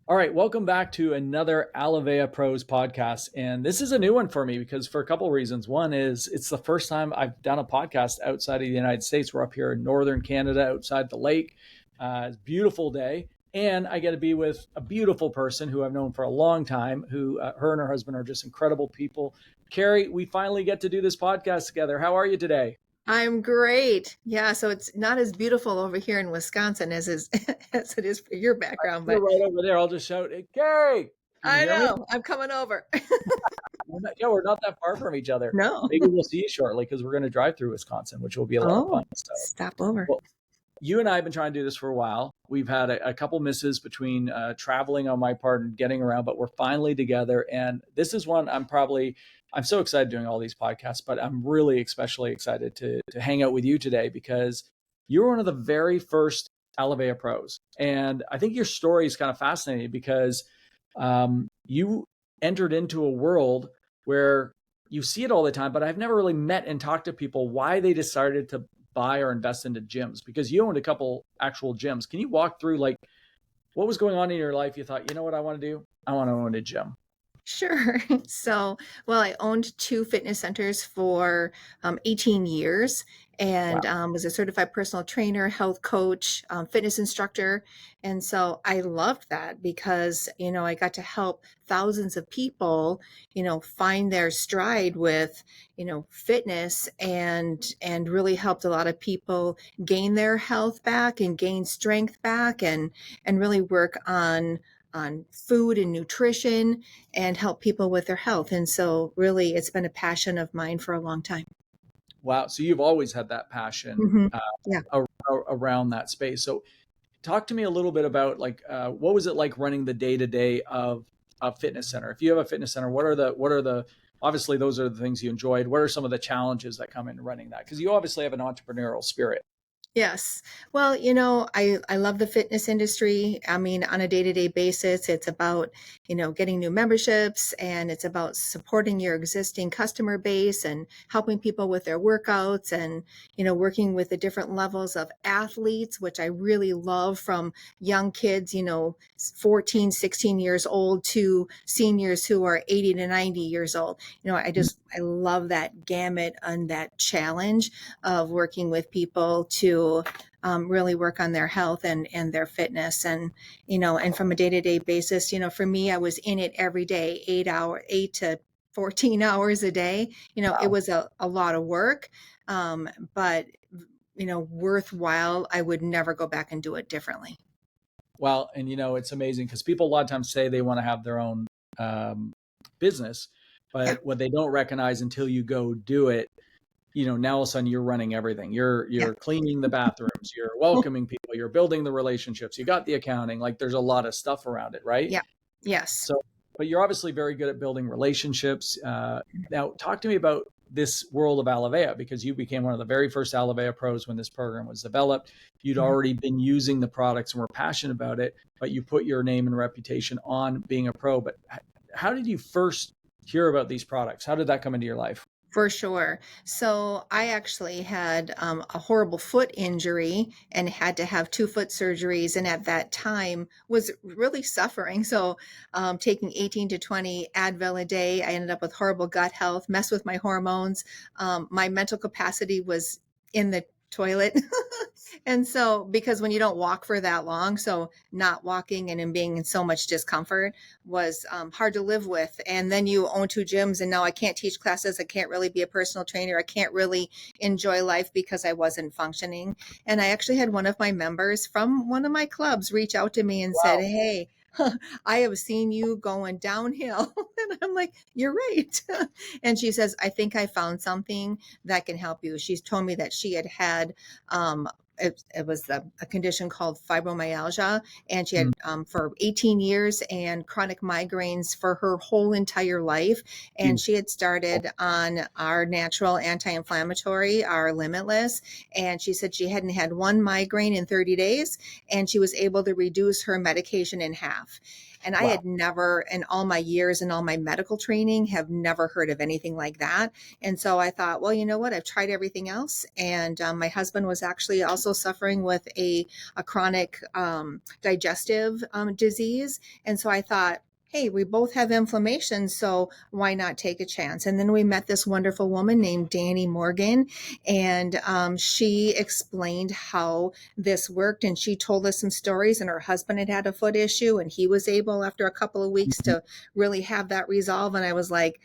All right, welcome back to another Alovéa Pros podcast. And this is a new one for me because for a couple of reasons. One is it's the first time I've done a podcast outside of the United States. We're up here in northern Canada, outside the lake. It's a beautiful day. And I get to be with a beautiful person who I've known for a long time, who her and her husband are just incredible people. Kari, we finally get to do this podcast together. How are you today? I'm great. Yeah, so it's not as beautiful over here in Wisconsin as it is for your background, You're but right over there. I'll just shout, "Hey, Kari, can you I hear me?" know I'm coming over. Yeah, we're not that far from each other. No. Maybe we'll see you shortly because we're going to drive through Wisconsin, which will be a lot of Oh, fun. So, stop over. well, you and I have been trying to do this for a while. We've had a couple misses between traveling on my part and getting around, but we're finally together. And this is one I'm so excited doing all these podcasts, but I'm really especially excited to hang out with you today because you were one of the very first Alovéa pros. And I think your story is kind of fascinating because you entered into a world where you see it all the time, but I've never really met and talked to people why they decided to buy or invest into gyms, because you owned a couple actual gyms. Can you walk through like what was going on in your life? You thought, you know what I want to do? I want to own a gym. Sure. Well, I owned two fitness centers for 18 years Wow. and was a certified personal trainer, health coach, fitness instructor. And so I loved that because, I got to help thousands of people, find their stride with, fitness and really helped a lot of people gain their health back and gain strength back and really work on food and nutrition and help people with their health. And so really it's been a passion of mine for a long time. Wow. So you've always had that passion Hmm. Yeah. around that space. So talk to me a little bit about like what was it like running the day to day of a fitness center? If you have a fitness center, what are the obviously those are the things you enjoyed. What are some of the challenges that come into running that? Because you obviously have an entrepreneurial spirit. Yes. Well, I love the fitness industry. I mean, on a day-to-day basis, it's about, getting new memberships and it's about supporting your existing customer base and helping people with their workouts and, working with the different levels of athletes, which I really love from young kids, 14, 16 years old to seniors who are 80 to 90 years old. I love that gamut and that challenge of working with people to really work on their health and their fitness. And from a day-to-day basis, for me, I was in it every day, 8 to 14 hours a day. It Wow. was a lot of work, but, worthwhile. I would never go back and do it differently. Well, and it's amazing because people a lot of times say they want to have their own business, Yeah. but what they don't recognize until you go do it, now all of a sudden you're running everything. You're Yeah. cleaning the bathrooms, you're welcoming people, you're building the relationships, you got the accounting, like there's a lot of stuff around it, right? Yeah. Yes. So, but you're obviously very good at building relationships. Now, talk to me about this world of Alovéa because you became one of the very first Alovéa pros when this program was developed. You'd Mhm. already been using the products and were passionate about it, but you put your name and reputation on being a pro. But how did you first hear about these products? How did that come into your life? For sure. So I actually had a horrible foot injury and had to have two foot surgeries. And at that time was really suffering. So taking 18 to 20 Advil a day, I ended up with horrible gut health, messed with my hormones. My mental capacity was in the toilet. And so, because when you don't walk for that long, so not walking and in being in so much discomfort was hard to live with. And then you own two gyms, and now I can't teach classes. I can't really be a personal trainer. I can't really enjoy life because I wasn't functioning. And I actually had one of my members from one of my clubs reach out to me and said, Wow. "Hey, I have seen you going downhill." And I'm like, "You're right." And she says, "I think I found something that can help you." She's told me that she had um, it was a condition called fibromyalgia, and she had Mm. for 18 years and chronic migraines for her whole entire life. And Jeez. she had started on our natural anti-inflammatory, our Limitless, and she said she hadn't had one migraine in 30 days, and she was able to reduce her medication in half. And I Wow. had never, in all my years and all my medical training, have never heard of anything like that. And so I thought, well, you know what? I've tried everything else. And my husband was actually also also suffering with a chronic digestive disease. And so I thought, hey, we both have inflammation, so why not take a chance? And then we met this wonderful woman named Danny Morgan, and she explained how this worked, and she told us some stories, and her husband had a foot issue, and he was able, after a couple of weeks, to really have that resolve. And I was like,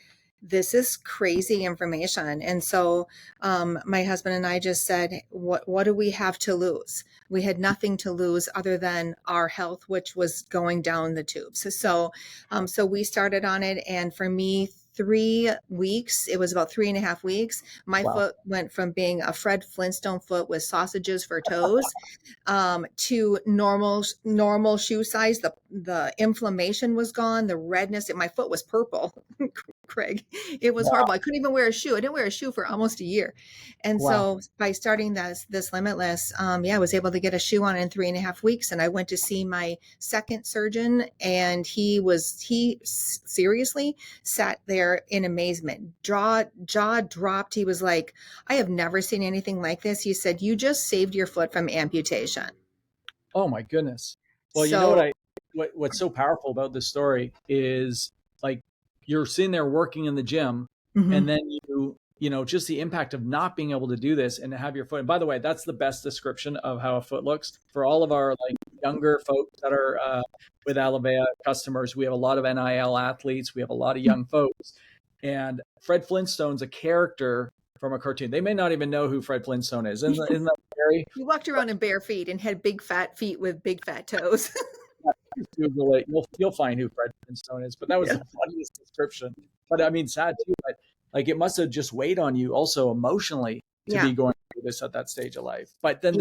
this is crazy information. And so my husband and I just said, what do we have to lose? We had nothing to lose other than our health, which was going down the tubes. So we started on it. And for me, 3 weeks, it was about 3.5 weeks, my foot went from being a Fred Flintstone foot with sausages for toes to normal shoe size. The inflammation was gone. The redness, my foot was purple. Craig, it was horrible. I couldn't even wear a shoe. I didn't wear a shoe for almost a year. And so by starting this Limitless, I was able to get a shoe on in 3.5 weeks. And I went to see my second surgeon, and he seriously sat there in amazement. Jaw dropped. He was like, I have never seen anything like this. He said, you just saved your foot from amputation. Oh my goodness. Well, what's so powerful about this story is, like, you're sitting there working in the gym, and then just the impact of not being able to do this and to have your foot. And by the way, that's the best description of how a foot looks for all of our like younger folks that are with Alovéa customers. We have a lot of NIL athletes. We have a lot of young folks, and Fred Flintstone's a character from a cartoon. They may not even know who Fred Flintstone is. Isn't that scary? He walked around in bare feet and had big fat feet with big fat toes. Google it. You'll find who Fred Flintstone is. But that was the funniest description. But I mean, sad too. But like, it must have just weighed on you also emotionally to be going through this at that stage of life. But then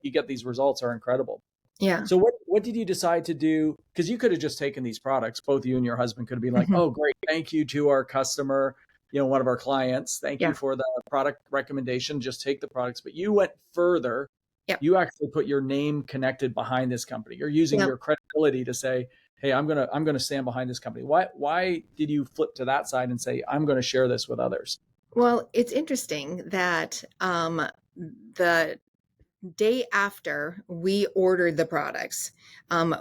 you get these results are incredible. Yeah. So what did you decide to do? Because you could have just taken these products. Both you and your husband could have been like, oh, great. Thank you to our customer, one of our clients. Thank you for the product recommendation. Just take the products. But you went further. Yep. You actually put your name connected behind this company. You're using your credibility to say, hey, I'm gonna stand behind this company. Why did you flip to that side and say, I'm going to share this with others? Well, it's interesting that the day after we ordered the products,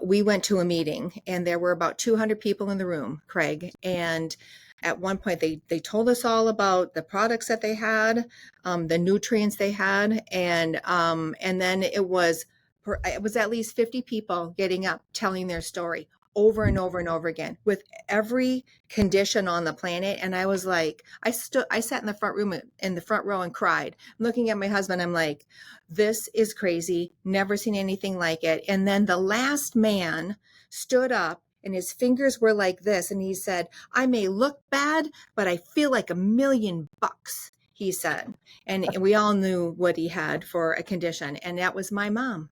we went to a meeting, and there were about 200 people in the room, Craig. And at one point, they told us all about the products that they had, the nutrients they had, and then it was at least 50 people getting up telling their story over and over and over again with every condition on the planet. And I was like, I sat in the front row and cried. I'm looking at my husband. I'm like, this is crazy. Never seen anything like it. And then the last man stood up, and his fingers were like this. And he said, I may look bad, but I feel like $1 million, he said. And we all knew what he had for a condition. And that was my mom.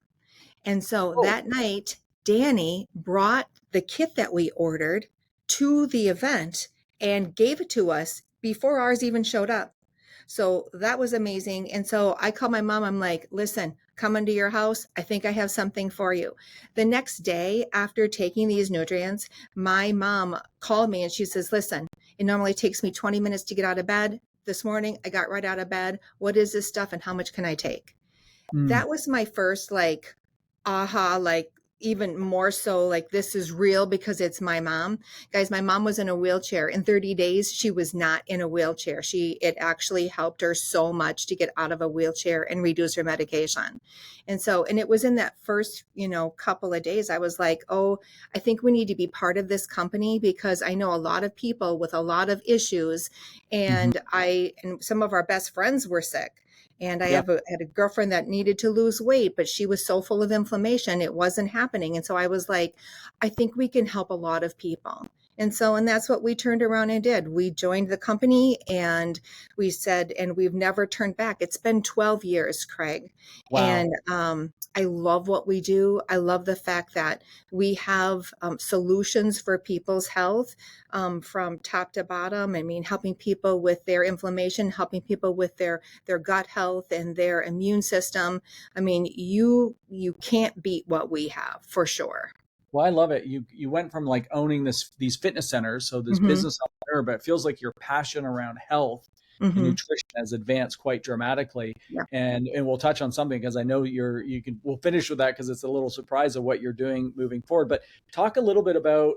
And so that night, Danny brought the kit that we ordered to the event and gave it to us before ours even showed up. So that was amazing. And so I called my mom. I'm like, listen, come into your house. I think I have something for you. The next day, after taking these nutrients, my mom called me and she says, listen, it normally takes me 20 minutes to get out of bed. This morning, I got right out of bed. What is this stuff and how much can I take? That was my first aha, even more so, this is real because it's my mom. Guys, my mom was in a wheelchair. In 30 days, she was not in a wheelchair. It actually helped her so much to get out of a wheelchair and reduce her medication. And it was in that first, couple of days, I was like, oh, I think we need to be part of this company because I know a lot of people with a lot of issues. And and some of our best friends were sick. And I had a girlfriend that needed to lose weight, but she was so full of inflammation, it wasn't happening. And so I was like, I think we can help a lot of people. And that's what we turned around and did. We joined the company and we said, and we've never turned back. It's been 12 years, Craig. Wow. And I love what we do. I love the fact that we have solutions for people's health from top to bottom. I mean, helping people with their inflammation, helping people with their gut health and their immune system. I mean, you can't beat what we have for sure. Well, I love it. You went from owning these fitness centers, so this business entrepreneur, but it feels like your passion around health and Mm-hmm. nutrition has advanced quite dramatically. Yeah. And we'll touch on something because I know we'll finish with that because it's a little surprise of what you're doing moving forward. But talk a little bit about,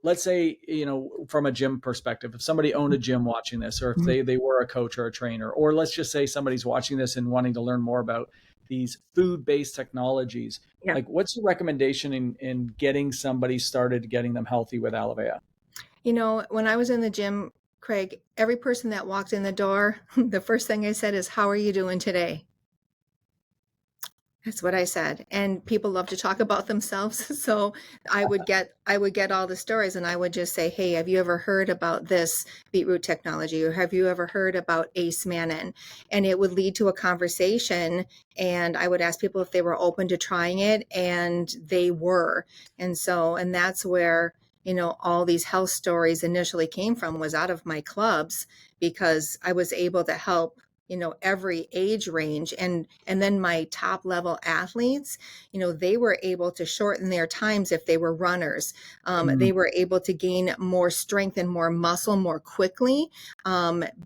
let's say, from a gym perspective, if somebody owned a gym watching this, or if Mm-hmm. they were a coach or a trainer, or let's just say somebody's watching this and wanting to learn more about these food-based technologies, Yeah. like what's your recommendation in getting somebody started, getting them healthy with Alovéa? When I was in the gym, Craig, every person that walked in the door, the first thing I said is, "How are you doing today?" That's what I said. And people love to talk about themselves. So I would get all the stories and I would just say, "Hey, have you ever heard about this beetroot technology? Or have you ever heard about Ace Mannin?" And it would lead to a conversation. And I would ask people if they were open to trying it, and they were. And that's where, all these health stories initially came from, was out of my clubs, because I was able to help every age range. And then my top level athletes, they were able to shorten their times. If they were runners, Mm. they were able to gain more strength and more muscle more quickly,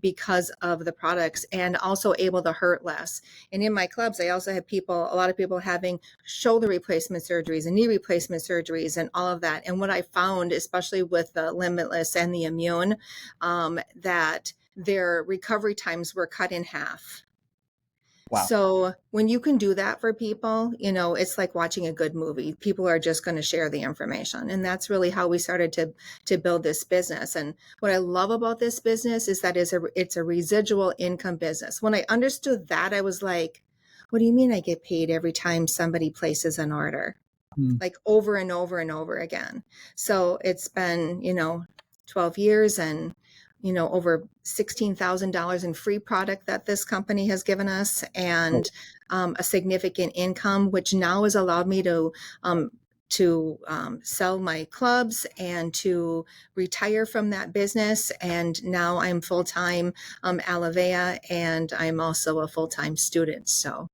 because of the products, and also able to hurt less. And in my clubs, I also have a lot of people having shoulder replacement surgeries and knee replacement surgeries and all of that. And what I found, especially with the Limitless and the Immune, that their recovery times were cut in half. Wow. So when you can do that for people, it's like watching a good movie. People are just going to share the information. And that's really how we started to build this business. And what I love about this business is that it's a residual income business. When I understood that, I was like, what do you mean I get paid every time somebody places an order? Mm. Like over and over and over again. So it's been, 12 years, and, over $16,000 in free product that this company has given us, and a significant income, which now has allowed me to sell my clubs and to retire from that business. And now I'm full-time Alovéa, and I'm also a full-time student. So,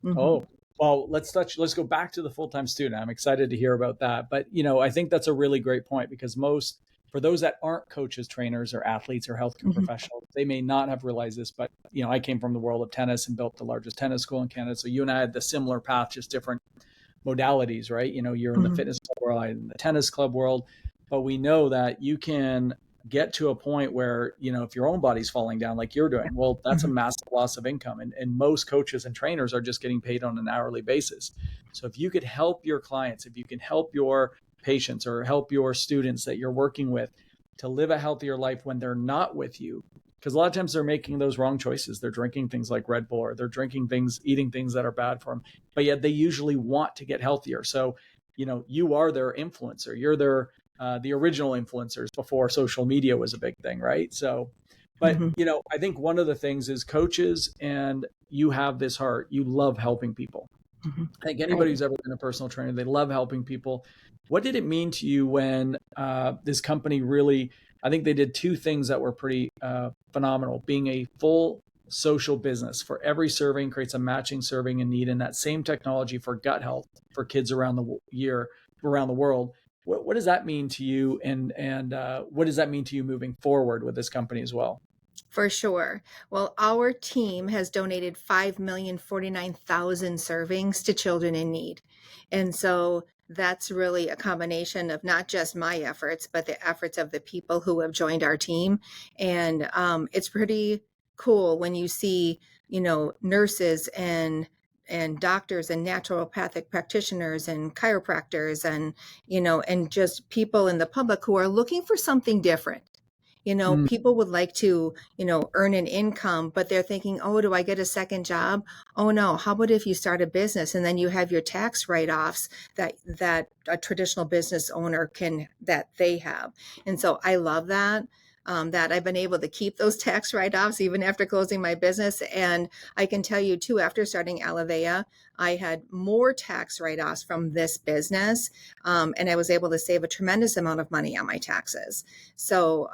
Oh, well, let's go back to the full-time student. I'm excited to hear about that. But, I think that's a really great point, because for those that aren't coaches, trainers, or athletes or healthcare mhm, professionals, they may not have realized this, but, I came from the world of tennis and built the largest tennis school in Canada. So you and I had the similar path, just different modalities, right? You're in the mhm, fitness club world, I'm in the tennis club world, but we know that you can get to a point where, if your own body's falling down like you're doing, well, that's a mhm, massive loss of income. And most coaches and trainers are just getting paid on an hourly basis. So if you could help your clients, if you can help your patients or help your students that you're working with to live a healthier life when they're not with you, because a lot of times they're making those wrong choices. They're drinking things like Red Bull, or they're eating things that are bad for them, but yet they usually want to get healthier. So, you are their influencer. You're the original influencers before social media was a big thing, right? So, but mhm, I think one of the things is coaches, and you have this heart. You love helping people. mhm. I think I anybody who's ever been a personal trainer, they love helping people. What did it mean to you when this company really? I think they did two things that were pretty phenomenal. Being a full social business, for every serving creates a matching serving in need, and that same technology for gut health for kids around the world. What does that mean to you, and what does that mean to you moving forward with this company as well? For sure. Well, our team has donated 5,049,000 servings to children in need. And so that's really a combination of not just my efforts, but the efforts of the people who have joined our team. And it's pretty cool when you see, nurses and doctors and naturopathic practitioners and chiropractors, and just people in the public who are looking for something different. Mm. People would like to, earn an income, but they're thinking, oh, do I get a second job? Oh no. How about if you start a business and then you have your tax write-offs that a traditional business owner that they have. And so I love that I've been able to keep those tax write-offs even after closing my business. And I can tell you too, after starting Alovéa, I had more tax write-offs from this business, and I was able to save a tremendous amount of money on my taxes. So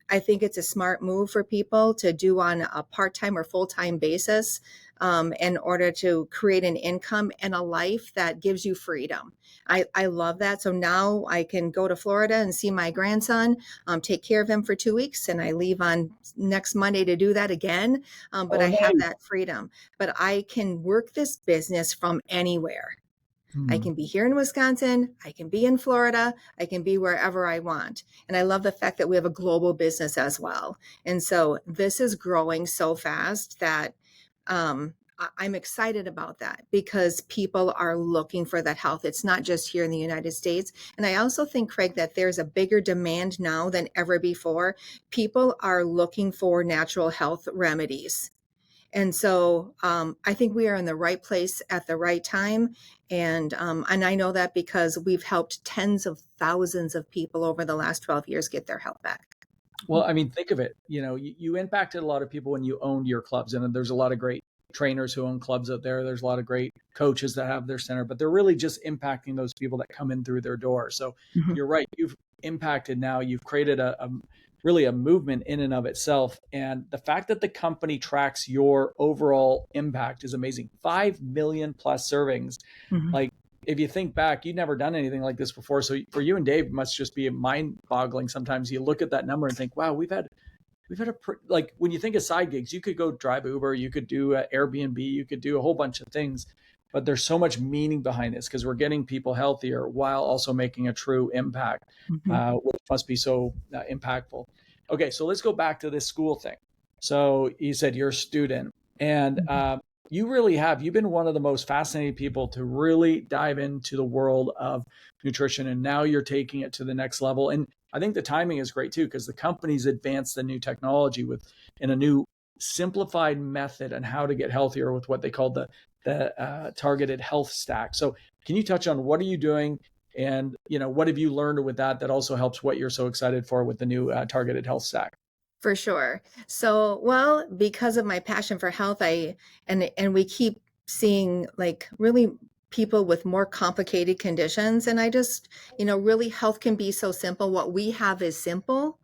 I think it's a smart move for people to do on a part-time or full-time basis. in order to create an income and a life that gives you freedom. I love that. So now I can go to Florida and see my grandson, take care of him for 2 weeks, and I leave on next Monday to do that again. But Oh, I have nice. that freedom. But I can work this business from anywhere. I Hmm. can be here in Wisconsin, I can be in Florida, I can be wherever I want. And I love the fact that we have a global business as well. And so this is growing so fast that I'm excited about that because people are looking for that health. It's not just here in the United States. And I also think, Craig, that there's a bigger demand now than ever before. People are looking for natural health remedies. And so I think we are in the right place at the right time. And I know that because we've helped tens of thousands of people over the last 12 years get their health back. Well, I mean, think of it. You impacted a lot of people when you owned your clubs, and there's a lot of great trainers who own clubs out there. There's a lot of great coaches that have their center, but they're really just impacting those people that come in through their door. So Mhm. you're right. You've impacted now. You've created a really a movement in and of itself. And the fact that the company tracks your overall impact is amazing. 5 million plus servings. Mhm. Like, if you think back, you'd never done anything like this before. So for you and Dave, it must just be mind boggling. Sometimes you look at that number and think, wow, we've had like, when you think of side gigs, you could go drive Uber, you could do Airbnb, you could do a whole bunch of things, but there's so much meaning behind this because we're getting people healthier while also making a true impact, Mhm. which must be so impactful. Okay, so let's go back to this school thing. So you said you're a student, and Mhm. you've been one of the most fascinating people to really dive into the world of nutrition, and now you're taking it to the next level. And I think the timing is great too, because the company's advanced the new technology with in a new simplified method on how to get healthier with what they call the targeted health stack. So can you touch on what are you doing, and what have you learned with that also helps what you're so excited for with the new targeted health stack? For sure. So, well, because of my passion for health, and we keep seeing like really people with more complicated conditions. And I just, really health can be so simple. What we have is simple,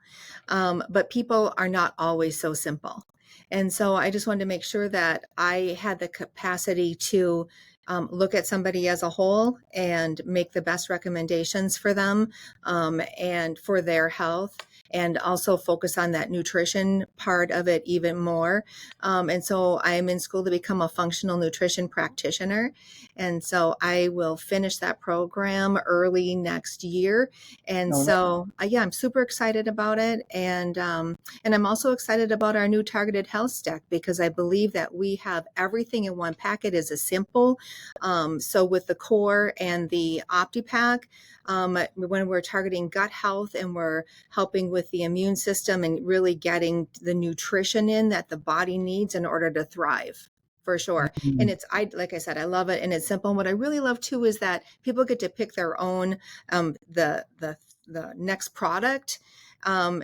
but people are not always so simple. And so I just wanted to make sure that I had the capacity to look at somebody as a whole and make the best recommendations for them and for their health, and also focus on that nutrition part of it even more. And so I'm in school to become a functional nutrition practitioner. And so I will finish that program early next year. And No, no. so, yeah, I'm super excited about it. And I'm also excited about our new targeted health stack because I believe that we have everything in one packet as a simple. So with the core and the OptiPack, when we're targeting gut health and we're helping with the immune system and really getting the nutrition in that the body needs in order to thrive. For sure. And Mhm. like I said, I love it and it's simple. And what I really love too is that people get to pick their own, the next product.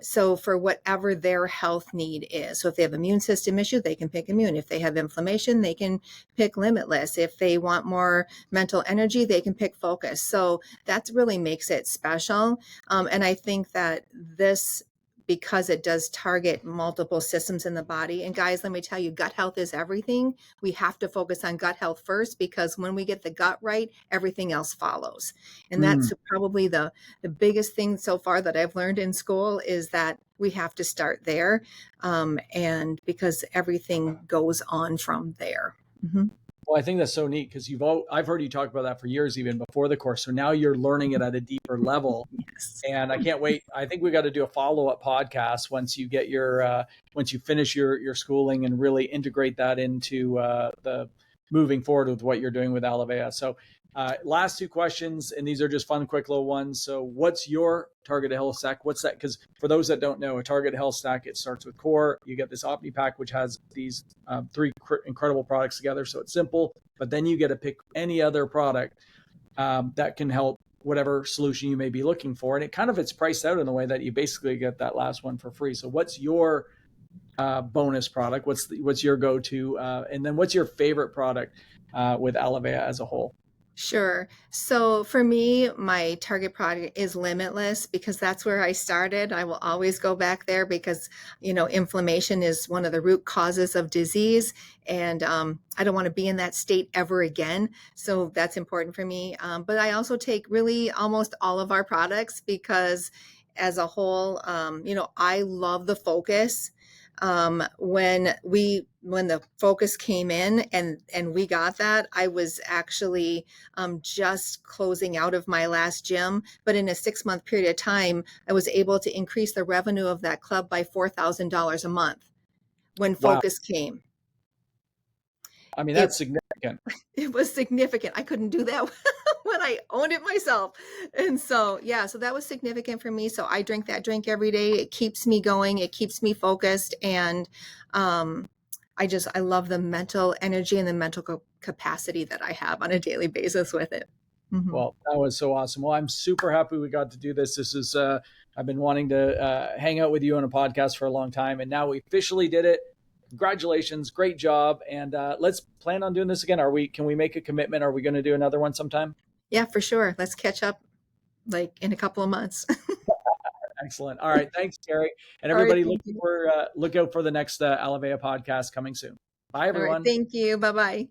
So for whatever their health need is. So if they have immune system issue, they can pick immune. If they have inflammation, they can pick limitless. If they want more mental energy, they can pick focus. So that really makes it special. And I think that this, because it does target multiple systems in the body. And guys, let me tell you, gut health is everything. We have to focus on gut health first because when we get the gut right, everything else follows. And Mm. that's probably the biggest thing so far that I've learned in school is that we have to start there. And because everything goes on from there. Mm-hmm. Well, I think that's so neat because I've heard you talk about that for years, even before the course. So now you're learning it at a deeper level, Yes. and I can't wait. I think we got to do a follow up podcast once you get once you finish your schooling and really integrate that into the moving forward with what you're doing with Alovéa. So, last two questions, and these are just fun, quick little ones. So, what's your targeted health stack? What's that? Because for those that don't know, a targeted health stack, it starts with core. You get this Opti Pack, which has these three incredible products together. So it's simple, but then you get to pick any other product that can help whatever solution you may be looking for. And it's priced out in a way that you basically get that last one for free. So what's your bonus product? What's your go-to? And then what's your favorite product with Alovéa as a whole? Sure. So for me, my target product is limitless because that's where I started. I will always go back there because, inflammation is one of the root causes of disease. And I don't want to be in that state ever again. So that's important for me. But I also take really almost all of our products because as a whole, I love the focus. When the focus came in and we got that, I was actually just closing out of my last gym. But in a 6 month period of time, I was able to increase the revenue of that club by $4,000 a month when Wow. focus came. I mean, It that's significant. it was significant. I couldn't do that when I owned it myself. And so, yeah, so that was significant for me. So I drink that drink every day. It keeps me going, it keeps me focused. And um, I love the mental energy and the mental capacity that I have on a daily basis with it. Mhm. Well, that was so awesome. Well, I'm super happy we got to do this. This is, I've been wanting to hang out with you on a podcast for a long time, and now we officially did it. Congratulations, great job, and let's plan on doing this again. Can we make a commitment? Are we going to do another one sometime? Yeah, for sure. Let's catch up like in a couple of months. Excellent. All right, thanks, Kari, and All right. everybody. Thank you. Look out for the next Alovéa podcast coming soon. Bye, All right. everyone. Thank you. Bye bye.